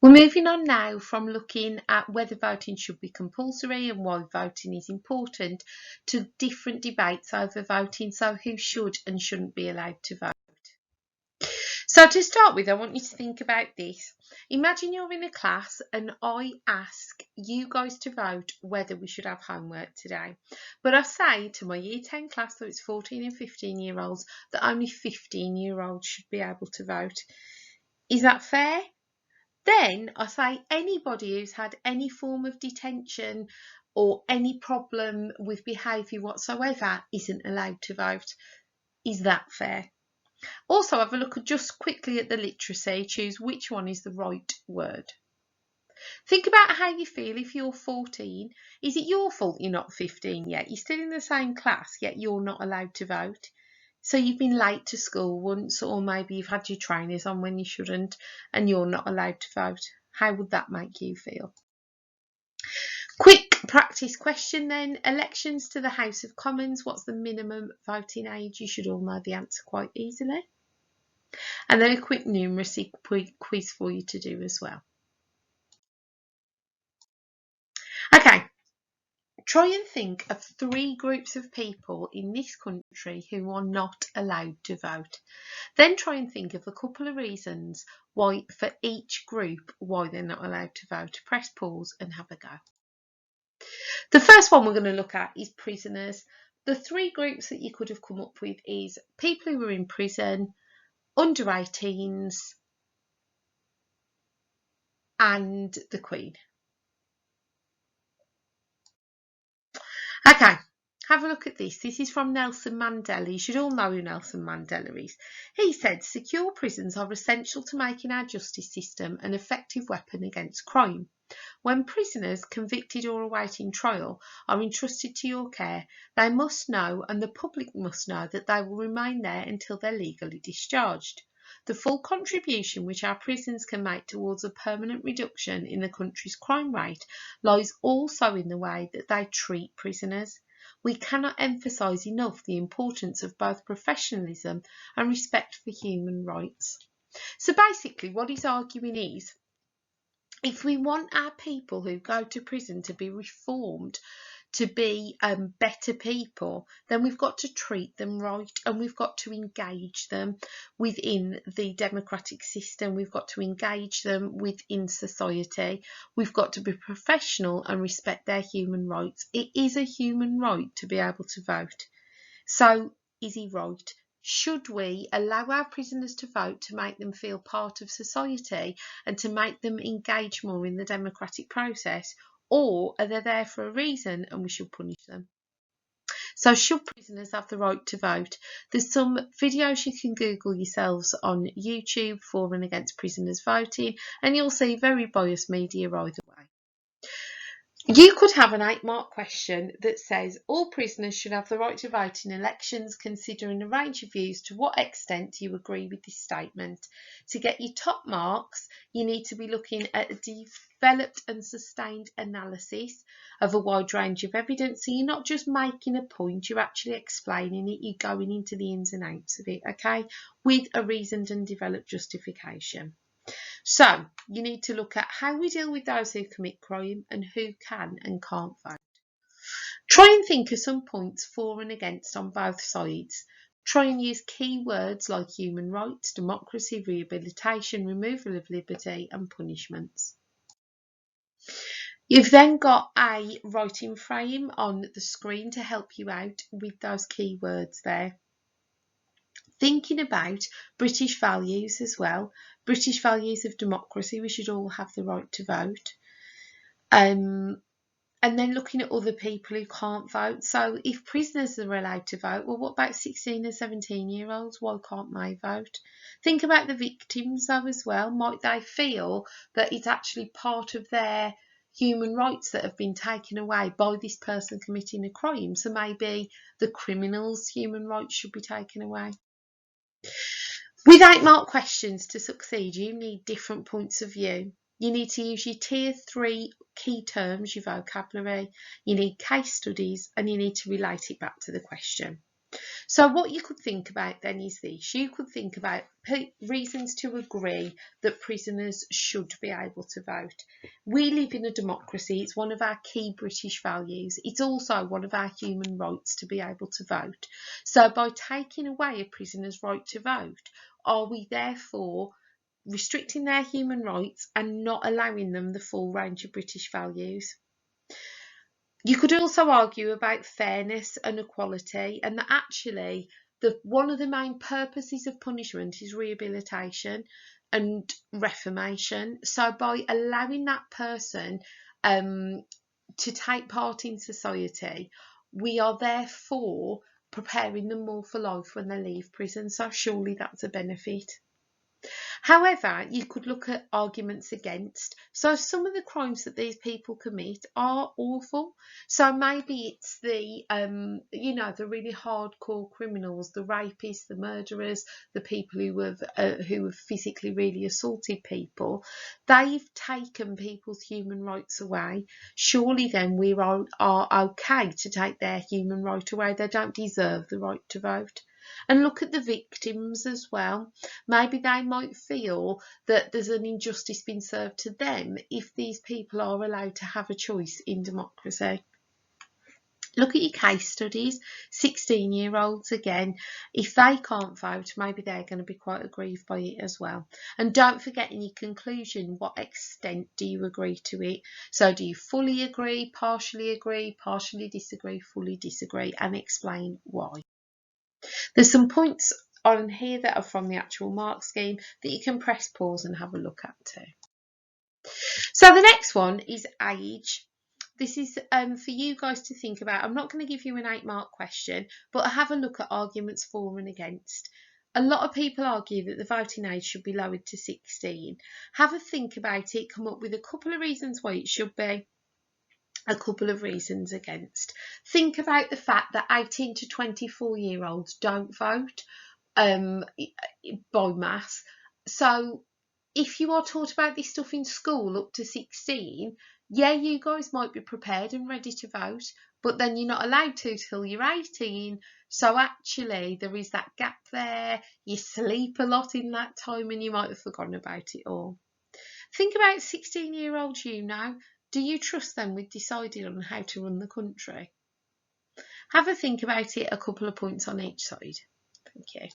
We're moving on now from looking at whether voting should be compulsory and why voting is important to different debates over voting, so who should and shouldn't be allowed to vote. So to start with, I want you to think about this. Imagine you're in a class and I ask you guys to vote whether we should have homework today. But I say to my year 10 class, so it's 14 and 15-year-olds, that only 15-year-olds should be able to vote. Is that fair? Then I say anybody who's had any form of detention or any problem with behaviour whatsoever isn't allowed to vote. Is that fair? Also, have a look just quickly at the literacy, choose which one is the right word. Think about how you feel if you're 14. Is it your fault you're not 15 yet? You're still in the same class, yet you're not allowed to vote. So you've been late to school once, or maybe you've had your trainers on when you shouldn't, and you're not allowed to vote. How would that make you feel? Quick practice question then. Elections to the House of Commons. What's the minimum voting age? You should all know the answer quite easily. And then a quick numeracy quiz for you to do as well. Okay. Try and think of 3 groups of people in this country who are not allowed to vote. Then try and think of a couple of reasons why for each group why they're not allowed to vote. Press pause and have a go. The first one we're going to look at is prisoners. The 3 groups that you could have come up with is people who are in prison, under 18s and the Queen. Okay, have a look at this. This is from Nelson Mandela. You should all know who Nelson Mandela is. He said, secure prisons are essential to making our justice system an effective weapon against crime. When prisoners convicted or awaiting trial are entrusted to your care, they must know, and the public must know, that they will remain there until they're legally discharged. The full contribution which our prisons can make towards a permanent reduction in the country's crime rate lies also in the way that they treat prisoners. We cannot emphasise enough the importance of both professionalism and respect for human rights. So basically what he's arguing is, if we want our people who go to prison to be reformed, to be better people, then we've got to treat them right, and we've got to engage them within the democratic system. We've got to engage them within society. We've got to be professional and respect their human rights. It is a human right to be able to vote. So is he right? Should we allow our prisoners to vote to make them feel part of society and to make them engage more in the democratic process? Or are they there for a reason and we should punish them? So should prisoners have the right to vote? There's some videos you can Google yourselves on YouTube for and against prisoners voting, and you'll see very biased media either way. You could have an 8-mark question that says all prisoners should have the right to vote in elections, considering a range of views. To what extent do you agree with this statement? To get your top marks, you need to be looking at a developed and sustained analysis of a wide range of evidence. So you're not just making a point, you're actually explaining it, you're going into the ins and outs of it, okay, with a reasoned and developed justification. So you need to look at how we deal with those who commit crime and who can and can't vote. Try and think of some points for and against on both sides. Try and use key words like human rights, democracy, rehabilitation, removal of liberty and punishments. You've then got a writing frame on the screen to help you out with those key words there. Thinking about British values as well, British values of democracy, we should all have the right to vote. And then looking at other people who can't vote. So if prisoners are allowed to vote, well, what about 16 and 17-year-olds? Why can't they vote? Think about the victims though as well. Might they feel that it's actually part of their human rights that have been taken away by this person committing a crime? So maybe the criminals' human rights should be taken away. With 8-mark questions to succeed, you need different points of view. You need to use your tier 3 key terms, your vocabulary, you need case studies, and you need to relate it back to the question. So what you could think about then is this. You could think about reasons to agree that prisoners should be able to vote. We live in a democracy. It's one of our key British values. It's also one of our human rights to be able to vote. So by taking away a prisoner's right to vote, are we therefore restricting their human rights and not allowing them the full range of British values? You could also argue about fairness and equality, and that actually one of the main purposes of punishment is rehabilitation and reformation. So by allowing that person to take part in society, we are therefore preparing them more for life when they leave prison. So surely that's a benefit. However, you could look at arguments against. So some of the crimes that these people commit are awful. So maybe it's the the really hardcore criminals, the rapists, the murderers, the people who have physically really assaulted people. They've taken people's human rights away. Surely then we are okay to take their human right away. They don't deserve the right to vote. And look at the victims as well. Maybe they might feel that there's an injustice being served to them if these people are allowed to have a choice in democracy. Look at your case studies, 16-year-olds again. If they can't vote, maybe they're going to be quite aggrieved by it as well. And don't forget in your conclusion, what extent do you agree to it? So do you fully agree, partially disagree, fully disagree, and explain why. There's some points on here that are from the actual mark scheme that you can press pause and have a look at too. So the next one is age. This is for you guys to think about. I'm not going to give you an 8-mark question, but have a look at arguments for and against. A lot of people argue that the voting age should be lowered to 16. Have a think about it, come up with a couple of reasons why it should be, a couple of reasons against. Think about the fact that 18 to 24-year-olds don't vote by mass. So if you are taught about this stuff in school up to 16, yeah, you guys might be prepared and ready to vote, but then you're not allowed to till you're 18. So actually there is that gap there. You sleep a lot in that time and you might have forgotten about it all. Think about 16-year-olds you know. Do you trust them with deciding on how to run the country? Have a think about it, a couple of points on each side. Thank you.